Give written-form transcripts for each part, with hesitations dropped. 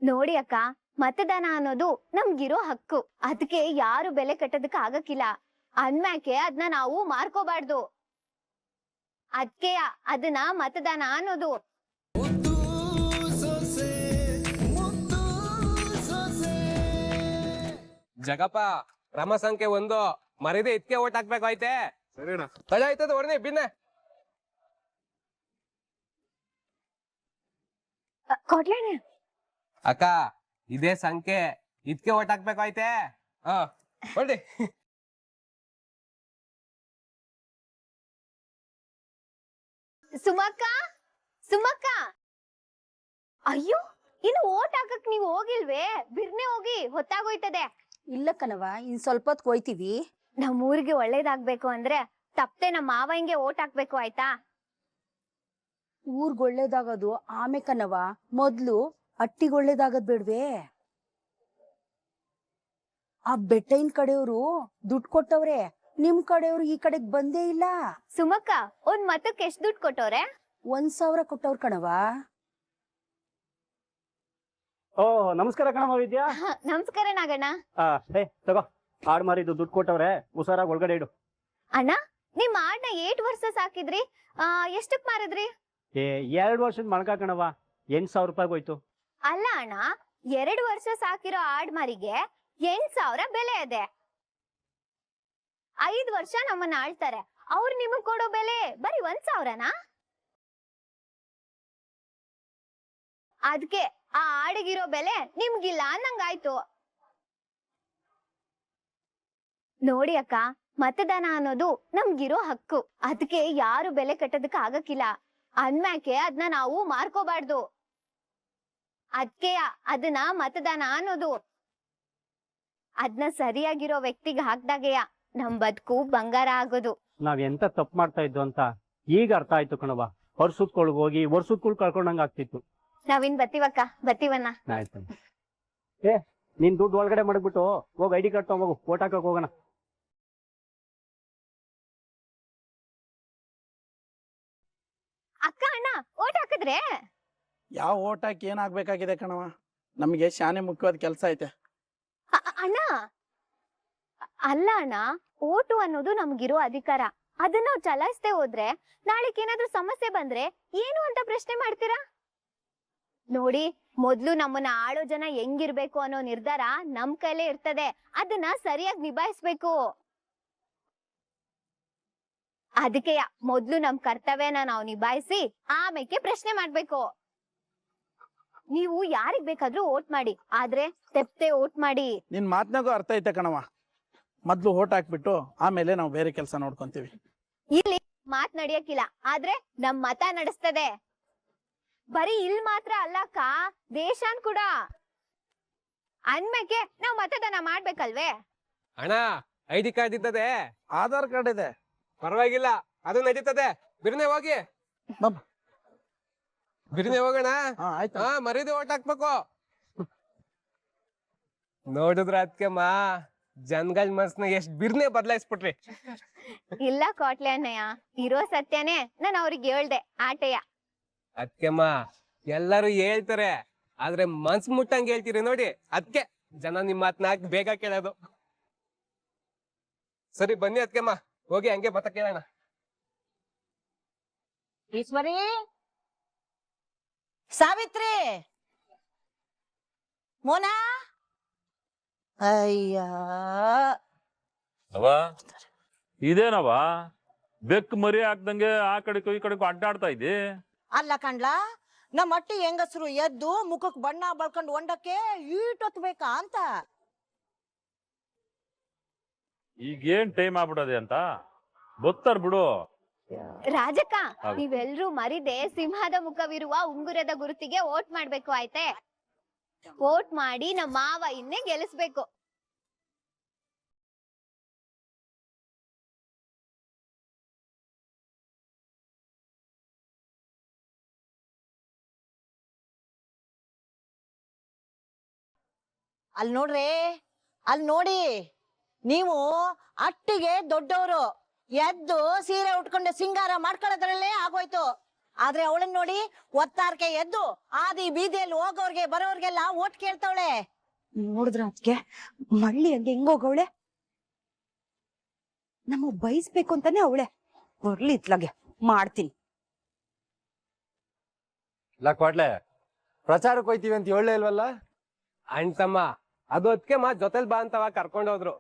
ನೋಡಿ ಅಕ್ಕ, ಮತದಾನ ಅನ್ನೋದು ನಮ್ಗಿರೋ ಹಕ್ಕು. ಅದಕ್ಕೆ ಯಾರು ಬೆಲೆ ಕಟ್ಟೋದಕ್ಕೆ ಆಗಕ್ಕಿಲ್ಲ. ಅಂದ್ಮ್ಯಾಕೆ ಅದನ್ನ ನಾವು ಮಾರ್ಕೋಬಾರ್ದು. ಅದಕ್ಕೆ ಅದನ್ನ ಮತದಾನ ಅನ್ನೋದು. ಜಗಪ್ಪ, ಕ್ರಮ ಸಂಖ್ಯೆ 1 ಮರಿದೆ ಇದಕ್ಕೆ ಓಟ್ ಹಾಕ್ಬೇಕು ಆಯ್ತೆ. ಸರಿನಾ ತಡ ಆಯ್ತದ ಹೊರನೆ ಬಿನ್ನೆ ಕೊಡ್ಲೇನೆ ಅಕ್ಕ, ಇದೇ ಸಂಖ್ಯೆ ಇದಕ್ಕೆ ಓಟ್ ಹಾಕ್ಬೇಕು ಆಯ್ತೆ. ಹಾ ಹೊಡಿ. ಸುಮಕ್ಕ, ಸುಮಕ್ಕ, ಅಯ್ಯೋ, ಇನ್ನು ಓಟ್ ಹಾಕಕ್ ನೀವು ಹೋಗಿಲ್ವೇ? ಬಿರ್ನೆ ಹೋಗಿ, ಹೊತ್ತಾಗೋಯ್ತದೆ. ಇಲ್ಲ ಕಣವ, ಇನ್ ಸ್ವಲ್ಪ ಹೊತ್ತು ಹೋಯ್ತೀವಿ. ನಮ್ಮೂರಿಗೆ ಒಳ್ಳೇದಾಗ್ಬೇಕು ಅಂದ್ರೆ ತಪ್ಪದೆ ನಮ್ಮ ಮಾವಂಗೆ ಓಟ್ ಹಾಕ್ಬೇಕು, ಆಯ್ತಾ? ಊರ್ಗ್ ಒಳ್ಳೇದಾಗೋದು ಆಮೆ ಕಣವ, ಮೊದ್ಲು ಅಟ್ಟಿಗ್ ಒಳ್ಳೇದಾಗದ್ ಬೇಡ್ವೆ? ಆ ಬೆಟ್ಟೈನ್ ಕಡೆಯವರು ದುಡ್ಡು ಕೊಟ್ಟವ್ರೆ, ನಿಮ್ ಕಡೆಯವ್ರು ಈ ಕಡೆಗ್ ಬಂದೇ ಇಲ್ಲ. ಸುಮಕ್ಕ, ಒಂದ್ ಮತಕ್ಕೆ ಎಷ್ಟ್ ದುಡ್ಡು ಕೊಟ್ಟವ್ರೆ? 1,000 ಕೊಟ್ಟವ್ರ ಕಣವ. ಓ ನಮಸ್ಕಾರ ಕಣಮ್ಮ ವಿದ್ಯಾ. ನಮಸ್ಕಾರ ನಾಗಣ್ಣ. ತಗೋ, ಆಡ್ ಮಾರಿದ್ದು ದುಡ್ಡು ಕೊಟ್ಟವ್ರೆ, ಹುಷಾರಾಗಿ ಒಳಗಡೆ ಇಡು. ಅಣ್ಣ, ನಿಮ್ ಆಡ್ನ 8 ವರ್ಷ ಸಾಕಿದ್ರಿ, ಎಷ್ಟಕ್ ಮಾರಿದ್ರಿ? 2 ವರ್ಷದ ಮಣಕ ಕಣವ, 8,000 ರೂಪಾಯಿ ಹೋಯ್ತು. ಅಲ್ಲ ಅಣ್ಣ, 2 ವರ್ಷ ಸಾಕಿರೋ ಆಡ್ ಮಾರಿಗೆ 8,000 ಬೆಲೆ ಇದೆ. 5 ವರ್ಷ ನಮ್ಮನ್ನ ಆಳ್ತಾರೆ, ಅವ್ರು ನಿಮಗ್ ಕೊಡೋ ಬೆಲೆ ಬರೀ 1,000ನಾ? ಅದ್ಕೆ ಆ ಆಡಿಗಿರೋ ಬೆಲೆ ನಿಮ್ಗಿಲ್ಲ ಅನ್ನಂಗಾಯ್ತು. ನೋಡಿ ಅಕ್ಕ, ಮತದಾನ ಅನ್ನೋದು ನಮ್ಗಿರೋ ಹಕ್ಕು. ಅದಕ್ಕೆ ಯಾರು ಬೆಲೆ ಕಟ್ಟೋದಕ್ಕೆ ಆಗಕ್ಕಿಲ್ಲ. ಅಂದ್ಮ್ಯಾಕೆ ಅದನ್ನ ನಾವು ಮಾರ್ಕೋಬಾರ್ದು. ಅದಕ್ಕೆ ಅದನ್ನ ಮತದಾನ ಅನ್ನೋದು. ಅದನ್ನ ಸರಿಯಾಗಿರೋ ವ್ಯಕ್ತಿಗೆ ಹಾಕ್ದಾಗೆಯ ನಮ್ ಬದುಕು ಬಂಗಾರ ಆಗೋದು. ನಾವ್ ಎಂತ ತಪ್ಪು ಮಾಡ್ತಾ ಇದ್ದು ಅಂತ ಈಗ ಅರ್ಥ ಆಯ್ತು ಕಣವ. ವರ್ಷದಕೊಳಗ್ ಹೋಗಿ ವರ್ಷದಕೊಳ್ ಕಳ್ಕೊಂಡಂಗ ಆಗ್ತಿತ್ತು. ನಾವಿನ್ ಬತ್ತೀವಕ್ಕ, ಬತ್ತೀವನ್ನ. ಆಯ್ತು. ನೀನ್ ದುಡ್ಡು ಒಳಗಡೆ ಮಾಡ್ಬಿಟ್ಟು ಹೋಗಿ ID ಕಾರ್ಡ್ ತಗೊಂಬೋಗು, ಓಟ್ ಹಾಕಕ್ ಹೋಗೋಣ. ಅಕ್ಕ, ಅಣ್ಣ ಓಟ್ ಹಾಕಿದ್ರೆ? ಯಾವ ಓಟ್ ಹಾಕಿ ಏನಾಗ್ಬೇಕಾಗಿದೆ ಕಣವ, ನಮ್ಗೆ ಶಾನೆ ಮುಖ್ಯವಾದ ಕೆಲ್ಸ ಐತೆ. ಅಣ್ಣ, ಅಲ್ಲ ಅಣ್ಣ, ಓಟು ಅನ್ನೋದು ನಮ್ಗಿರೋ ಅಧಿಕಾರ. ಅದನ್ನ ನಾವು ಚಲಾಯಿಸ್ದೆ ಹೋದ್ರೆ ನಾಳೆಗ್ ಏನಾದ್ರೂ ಸಮಸ್ಯೆ ಬಂದ್ರೆ ಏನು ಅಂತ ಪ್ರಶ್ನೆ ಮಾಡ್ತೀರಾ? ನೋಡಿ, ಮೊದ್ಲು ನಮ್ಮನ್ನ ಆಳೋ ಜನ ಹೆಂಗಿರ್ಬೇಕು ಅನ್ನೋ ನಿರ್ಧಾರ ನಮ್ ಕೈಲೇ ಇರ್ತದೆ. ಅದನ್ನ ಸರಿಯಾಗಿ ನಿಭಾಯಿಸ್ಬೇಕು. ಅದಕ್ಕೆ ಮೊದ್ಲು ನಮ್ ಕರ್ತವ್ಯನ ನಾವು ನಿಭಾಯಿಸಿ ಆಮೇಲೆ ಪ್ರಶ್ನೆ ಮಾಡ್ಬೇಕು. ನೀವು ಯಾರಿಗ್ ಬೇಕಾದ್ರೂ ಓಟ್ ಮಾಡಿ, ಆದ್ರೆ ತೆಪ್ತೆ ಓಟ್ ಮಾಡಿ. ನಿನ್ ಮಾತ್ನಾಗೂ ಅರ್ಥ ಐತೆ ಕಣವ. ಮೊದ್ಲು ಓಟ್ ಹಾಕ್ಬಿಟ್ಟು ಆಮೇಲೆ ನಾವು ಬೇರೆ ಕೆಲಸ ನೋಡ್ಕೊಂತೀವಿ. ಇಲ್ಲಿ ಮಾತ್ ನಡಿಯಕ್ಕಿಲ್ಲ, ಆದ್ರೆ ನಮ್ ಮತ ನಡೆಸ್ತದೆ. ಬರೀ ಇಲ್ ಮಾತ್ರ ಅಲ್ಲಕ್ಕ, ದೇಶನ್ ಕೂಡ. ಅಂದ್ಮೇಕೆ ನಾವ್ ಮತದಾನ ಮಾಡ್ಬೇಕಲ್ವೇ? ಅಣ್ಣ, ID ಕಾರ್ಡ್ ಇದ್ದದೆ, ಆಧಾರ್ ಕಾರ್ಡ್ ಇದೆ. ಪರವಾಗಿಲ್ಲ, ಅದು ನಡೀತದೆ. ಬಿರ್ನೆ ಹೋಗಿ, ಬಿರ್ನೆ ಹೋಗೋಣ. ಆಯ್ತು. ಮರಿದೆ ಓಟ್ ಹಾಕ್ಬೇಕು. ನೋಡಿದ್ರ ಅದ್ಕೆಮ್ಮ ಜನಗಳ ಮನ್ಸ್ನ ಎಷ್ಟ್ ಬಿರ್ನೆ ಬದಲಾಯಿಸ್ಬಿಟ್ರಿ. ಇಲ್ಲ ಕೋಟ್ಲೆ ಅಣ್ಣಯ್ಯ, ಇರೋ ಸತ್ಯನೇ ನಾನ್ ಅವ್ರಿಗೆ ಹೇಳ್ದೆ ಆಟೆಯ. ಅದ್ಕೆಮ್ಮ ಎಲ್ಲರೂ ಹೇಳ್ತಾರೆ, ಆದ್ರೆ ಮನ್ಸ್ ಮುಟ್ಟಂಗ್ ಹೇಳ್ತೀರಿ ನೋಡಿ. ಅದ್ಕೆ ಜನ ನಿಮ್ ಮಾತ್ನ ಬೇಗ ಕೇಳೋದು. ಸರಿ ಬನ್ನಿ ಅದ್ಕೆಮ್ಮ, ಹೋಗಿ ಹಂಗೆ ಮತ ಕೇಳೋಣ. ಈಶ್ವರಿ, ಸಾವಿತ್ರಿ, ಮೋನಾ. ಅಯ್ಯ, ಅವ ಇದೇನವ ಬೆಕ್ ಮರಿ ಹಾಕ್ದಂಗೆ ಆ ಕಡೆಗೂ ಈ ಕಡೆಗೂ ಅಡ್ಡಾಡ್ತಾ ಇದ್ದಿ? ಅಲ್ಲ ಕಣ್ಲಾ, ನಮ್ಮ ಅಟ್ಟಿ ಹೆಂಗಸರು ಎದ್ದು ಮುಖಕ್ ಬಣ್ಣ ಬಳ್ಕೊಂಡು ಹೊಂಡಕ್ಕೆ ಈಟೊತ್ಬೇಕಾ ಅಂತ. ಈಗೇನ್ ಟೈಮ್ ಆಗ್ಬಿಡದೆ ಅಂತ ಗೊತ್ತಾರ್ ಬಿಡು. ರಾಜಕ್ಕ, ನೀವೆಲ್ರೂ ಮರಿದೆ ಸಿಂಹದ ಮುಖವಿರುವ ಉಂಗುರದ ಗುರುತಿಗೆ ಓಟ್ ಮಾಡ್ಬೇಕು, ಆಯ್ತೆ? ಓಟ್ ಮಾಡಿ ನಮ್ಮ ಮಾವ ಇನ್ನೇ ಗೆಲ್ಲಿಸ್ಬೇಕು. ಅಲ್ಲಿ ನೋಡ್ರಿ, ಅಲ್ಲಿ ನೋಡಿ, ನೀವು ಅಟ್ಟಿಗೆ ದೊಡ್ಡವರು, ಎದ್ದು ಸೀರೆ ಉಟ್ಕೊಂಡು ಸಿಂಗಾರ ಮಾಡ್ಕೊಳ್ಳೋದ್ರಲ್ಲೇ ಆಗೋಯ್ತು. ಆದ್ರೆ ಅವಳನ್ನ ನೋಡಿ ಒತ್ತಾರ್ಕೆ ಎದ್ದು ಆದಿ ಬೀದಿಯಲ್ಲಿ ಹೋಗೋರ್ಗೆ ಬರೋರ್ಗೆಲ್ಲ ಓಟ್ ಕೇಳ್ತಾವಳೆ. ನೋಡಿದ್ರ ಅದಕ್ಕೆ ಮಳ್ಳಿ ಹಂಗೆ ಹೆಂಗೋಗವಳೆ. ನಮ್ಮ ಬಯಸ್ಬೇಕು ಅಂತಾನೆ ಅವಳೆ. ಬರ್ಲಿ ಇತ್ಲಾಗೆ ಮಾಡ್ತೀನಿ. ಇಲ್ಲ ಕೊಡ್ಲೆ ಪ್ರಚಾರಕ್ಕೆ ಹೋಯ್ತೀವಿ ಅಂತ ಹೇಳಲೇ ಇಲ್ವಲ್ಲ. ಅಣ್ತಮ್ಮ ಅದು ಅದಕ್ಕೆ ಜೊತೆಲ್ ಬಾ ಅಂತವ ಕರ್ಕೊಂಡೋದ್ರು.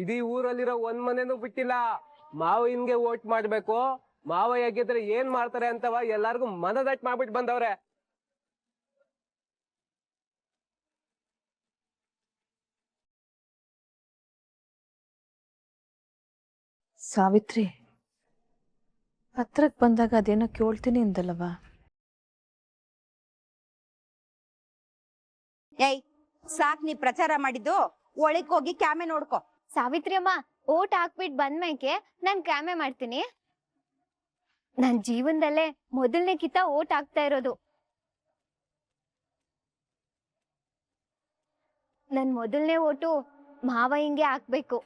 ಇಡೀ ಊರಲ್ಲಿರೋ ಒಂದ್ ಮನೆನೂ ಬಿಟ್ಟಿಲ್ಲ. ಮಾವಯ್ಯನ್ಗೆ ವೋಟ್ ಮಾಡ್ಬೇಕು, ಮಾವಯ್ಯ ಗೆದ್ರೆ ಏನ್ ಮಾಡ್ತಾರೆ ಅಂತವ ಎಲ್ಲಾರ್ಗು ಮನದಟ್ ಮಾಡ್ಬಿಟ್ಟು ಬಂದವ್ರೆ. ಸಾವಿತ್ರಿ, ಹತ್ರಕ್ ಬಂದಾಗ ಅದೇನೋ ಕೇಳ್ತೀನಿ ಅಂದಲ್ಲವ. ಏಯ್ ಸಾಕ್ ನೀ ಪ್ರಚಾರ ಮಾಡಿದ್ದು. ಒಳಕ್ ಹೋಗಿ ಕ್ಯಾಮೆ ನೋಡ್ಕೊ. ಸಾವಿತ್ರಿ ಅಮ್ಮ, ಓಟ್ ಹಾಕ್ಬಿಟ್ ಬಂದ್ಮೇಕೆ ನಾನ್ ಕ್ಯಾಮೆ ಮಾಡ್ತೀನಿ. ನನ್ ಜೀವನದಲ್ಲೇ ಮೊದಲನೇ ಕಿತ ಓಟ್ ಹಾಕ್ತಾ ಇರೋದು. ನನ್ ಮೊದಲನೇ ಓಟು ಮಾವಯ್ಯಂಗೆ ಹಾಕ್ಬೇಕು.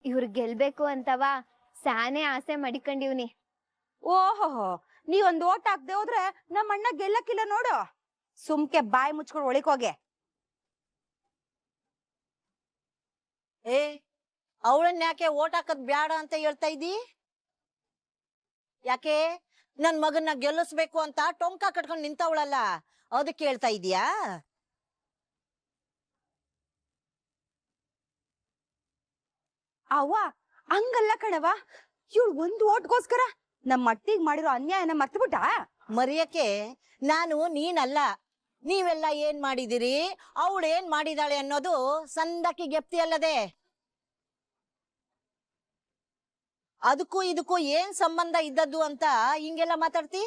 ಇವ್ರು ಗೆಲ್ಬೇಕು ಅಂತವ ಸಾನೆ ಆಸೆ ಮಡಿಕೊಂಡಿವ್ನಿ. ಓಹೋ, ನೀ ಒಂದ್ ಓಟ್ ಹಾಕ್ದೆ ಹೋದ್ರೆ ನಮ್ಮ ಅಣ್ಣ ಗೆಲ್ಲಕ್ಕಿಲ್ಲ ನೋಡು. ಸುಮ್ಕೆ ಬಾಯಿ ಮುಚ್ಕೊಂಡು ಒಳಕ್ ಹೋಗೆ. ಏ ಅವಳನ್ನ ಯಾಕೆ ಓಟ್ ಹಾಕದ್ ಬ್ಯಾಡ ಅಂತ ಹೇಳ್ತಾ ಇದ್ದಿ? ಯಾಕೆ ನನ್ ಮಗನ್ನ ಗೆಲ್ಲಿಸ್ಬೇಕು ಅಂತ ಟೊಂಕ ಕಟ್ಕೊಂಡ್ ನಿಂತವಳಲ್ಲ, ಅದಕ್ಕೆ ಹೇಳ್ತಾ ಇದೀಯಾ? ಅವ್ವ ಹಂಗಲ್ಲ ಕಣವ, ಇವಳು ಒಂದ್ ಓಟ್ಗೋಸ್ಕರ ನಮ್ಮ ಮಟ್ಟಿಗೆ ಮಾಡಿರೋ ಅನ್ಯಾಯನ ಮರ್ತ್ಬಿಟ್ಟ. ಮರಿಯಕ್ಕೆ ನಾನು ನೀನಲ್ಲ. ನೀವೆಲ್ಲ ಏನ್ ಮಾಡಿದಿರಿ, ಅವಳು ಏನ್ ಮಾಡಿದಾಳೆ ಅನ್ನೋದು ಸಂದಕಿ ಗೆಪ್ತಿ ಅಲ್ಲದೆ. ಅದಕ್ಕೂ ಇದಕ್ಕೂ ಏನ್ ಸಂಬಂಧ ಇದ್ದದ್ದು ಅಂತ ಹಿಂಗೆಲ್ಲ ಮಾತಾಡ್ತಿ?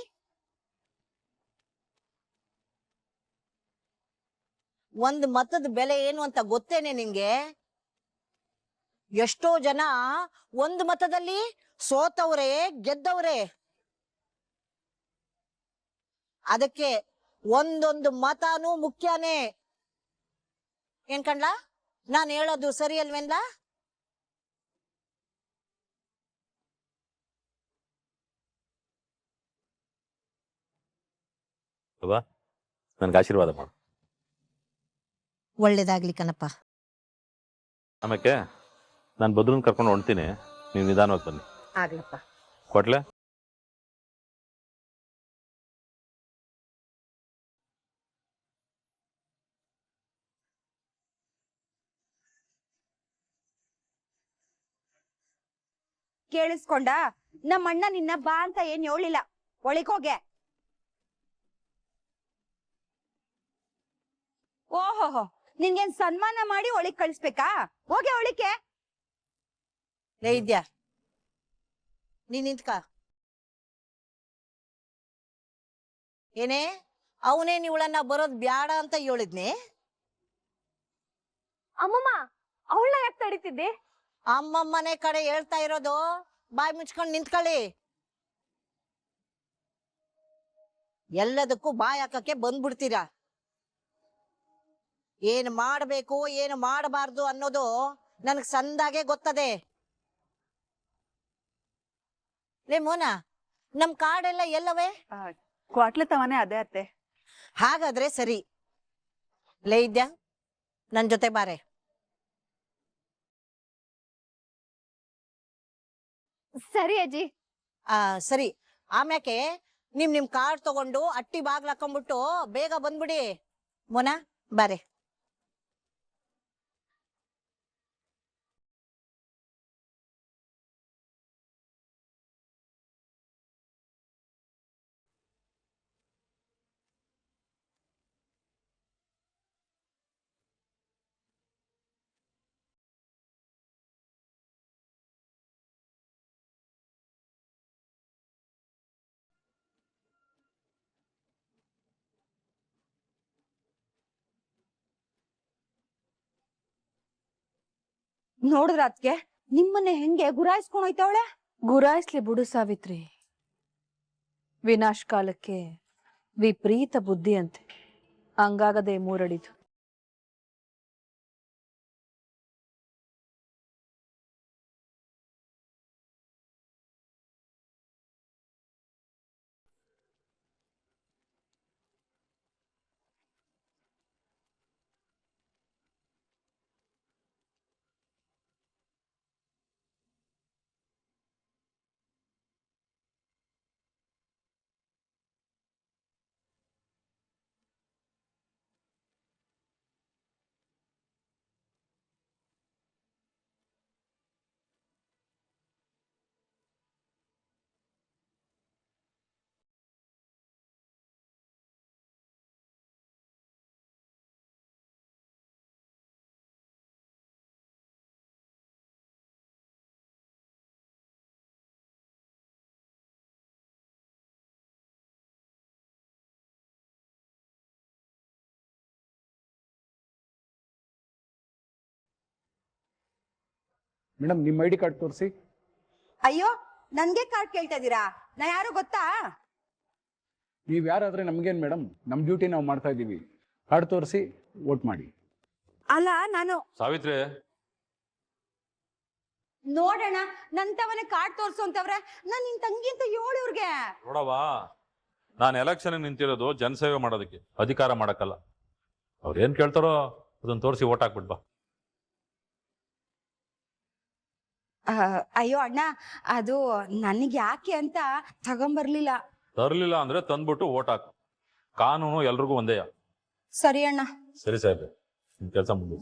ಒಂದ್ ಮತದ ಬೆಲೆ ಏನು ಅಂತ ಗೊತ್ತೇನೆ ನಿಂಗೆ? ಎಷ್ಟೋ ಜನ ಒಂದ್ ಮತದಲ್ಲಿ ಸೋತವ್ರೆ, ಗೆದ್ದವ್ರೆ. ಅದಕ್ಕೆ ಒಂದೊಂದು ಮತನೂ ಮುಖ್ಯನೇ. ಏನ್ ಕಣ್ಲ, ನಾನ್ ಹೇಳೋದು ಸರಿ ಅಲ್ವೇನ್ಲ? ನನ್ಗೆ ಆಶೀರ್ವಾದ ಮಾಡು. ಒಳ್ಳೇದಾಗ್ಲಿ ಕಣಪ್ಪ. ಆಮೇಲೆ ನಾನು ಬದ್ರನ್ ಕರ್ಕೊಂಡು ಹೊಂಡ್ತೀನಿ, ನೀವು ನಿಧಾನವಾಗಿ ಬನ್ನಿ. ಆಗ್ಲಪ್ಪ. ಕೊಟ್ಲೆ ಕೇಳಿಸ್ಕೊಂಡ? ನಮ್ಮ ಅಣ್ಣ ನಿನ್ನ ಬಾ ಅಂತ ಏನ್ ಹೇಳಿಲ್ಲ. ಒಳಕ್ ಹೋಗೆ. ಓಹೋಹೋ, ನಿನ್ಗೇನ್ ಸನ್ಮಾನ ಮಾಡಿ ಒಳಕ್ ಕಳಿಸ್ಬೇಕಾ? ಹೋಗೆ ಒಳಿಕೆ. ಲೇ ಇದ್ಯಾ, ನೀನ್ ನಿಂತ್ಕ. ಏನೇ ಅವನೇನ್ ಇವಳನ್ನ ಬರೋದ್ ಬ್ಯಾಡ ಅಂತ ಹೇಳಿದ್ನೆ? ಅಮ್ಮಮ್ಮ, ಅವಳನ್ನ ಯಾಕೆ ತಡಿತಿದ್ದೆ? ಅಮ್ಮಮ್ಮನೆ ಕಡೆ ಹೇಳ್ತಾ ಇರೋದು. ಬಾಯಿ ಮುಚ್ಕೊಂಡ್ ನಿಂತ್ಕೊಳ್ಳಿ. ಎಲ್ಲದಕ್ಕೂ ಬಾಯಿ ಹಾಕಕ್ಕೆ ಬಂದ್ಬಿಡ್ತೀರಾ. ಏನ್ ಮಾಡ್ಬೇಕು ಏನು ಮಾಡಬಾರ್ದು ಅನ್ನೋದು ನನಗ್ ಸಂದಾಗೆ ಗೊತ್ತದೆ. ಲೇ ಮೋನ, ನಮ್ ಕಾಡೆಲ್ಲ ಎಲ್ಲವೇ? ಕ್ವಾಟ್ಲೆ ತವನೇ ಅದೇ ಅತ್ತೆ. ಹಾಗಾದ್ರೆ ಸರಿ. ಲೇ ಇದ್ಯಾ, ನನ್ ಜೊತೆ ಬಾರೆ. ಸರಿ ಅಜ್ಜಿ. ಸರಿ. ಆಮ್ಯಾಕೆ ನಿಮ್ ಕಾರ್ಡ್ ತಗೊಂಡು ಅಟ್ಟಿ ಬಾಗ್ಲ ಹಾಕೊಂಡ್ಬಿಟ್ಟು ಬೇಗ ಬಂದ್ಬಿಡಿ. ಮೋನ ಬಾರೆ. ನೋಡಿದ್ರ ಅದ್ಕೆ ನಿಮ್ಮನೆ ಹೆಂಗೆ ಗುರಾಯಿಸ್ಕೊಂಡ್ ಹೋಯ್ತವಳೆ. ಗುರಾಯಿಸ್ಲಿ ಬಿಡು ಸಾವಿತ್ರಿ. ವಿನಾಶ ಕಾಲಕ್ಕೆ ವಿಪರೀತ ಬುದ್ಧಿ ಅಂತೆ, ಹಂಗಾಗದೆ ಮೂರಡಿದು. ಮೇಡಮ್ ನಿಮ್ಮ ID ಕಾರ್ಡ್ ತೋರಿಸಿ. ಅಯ್ಯೋ ನನ್ಗೆ ಕಾರ್ಡ್ ಕೇಳ್ತಾ ಇದೀರಾ? ನಾ ಯಾರು ಗೊತ್ತಾ? ನೀವು ಯಾರಾದ್ರೆ ನಮ್ಗೇನ್ ಮೇಡಮ್, ನಮ್ಮ ಡ್ಯೂಟಿ ನಾವು ಮಾಡ್ತಾ ಇದ್ದೀವಿ. ಕಾರ್ಡ್ ತೋರಿಸಿ ವೋಟ್ ಮಾಡಿ. ಅಲ್ಲ ನಾನು ಸಾವಿತ್ರಿ, ನೋಡೋಣ ನಂತವನೇ ಕಾರ್ಡ್ ತೋರ್ಸು ಅಂತವ್ರೆ. ನಾನ್ ನಿನ್ ತಂಗಿ ಅಂತ ಹೇಳು ಇವ್ರಿಗೆ. ನೋಡವಾ, ನಾನು ಎಲೆಕ್ಷನ್ ನಿಂತಿರೋದು ಜನಸೇವೆ ಮಾಡೋದಕ್ಕೆ, ಅಧಿಕಾರ ಮಾಡಕ್ಕಲ್ಲ. ಅವ್ರು ಏನ್ ಕೇಳ್ತಾರೋ ಅದನ್ನ ತೋರಿಸಿ ಓಟ್ ಹಾಕ್ಬಿಡ್ಬಾ. ಅಯ್ಯೋ ಅಣ್ಣ, ಅದು ನನಗೆ ಯಾಕೆ ಅಂತ ತಗೊಂಬರ್ಲಿಲ್ಲ. ತರ್ಲಿಲ್ಲ ಅಂದ್ರೆ ತಂದ್ಬಿಟ್ಟು ಓಟ್ ಹಾಕು. ಕಾನೂನು ಎಲ್ರಿಗೂ ಒಂದೇ. ಸರಿ ಅಣ್ಣ. ಸರಿ ಸಾಹೇಬ್ರೆ, ಕೆಲಸ ಮುಂದೆ.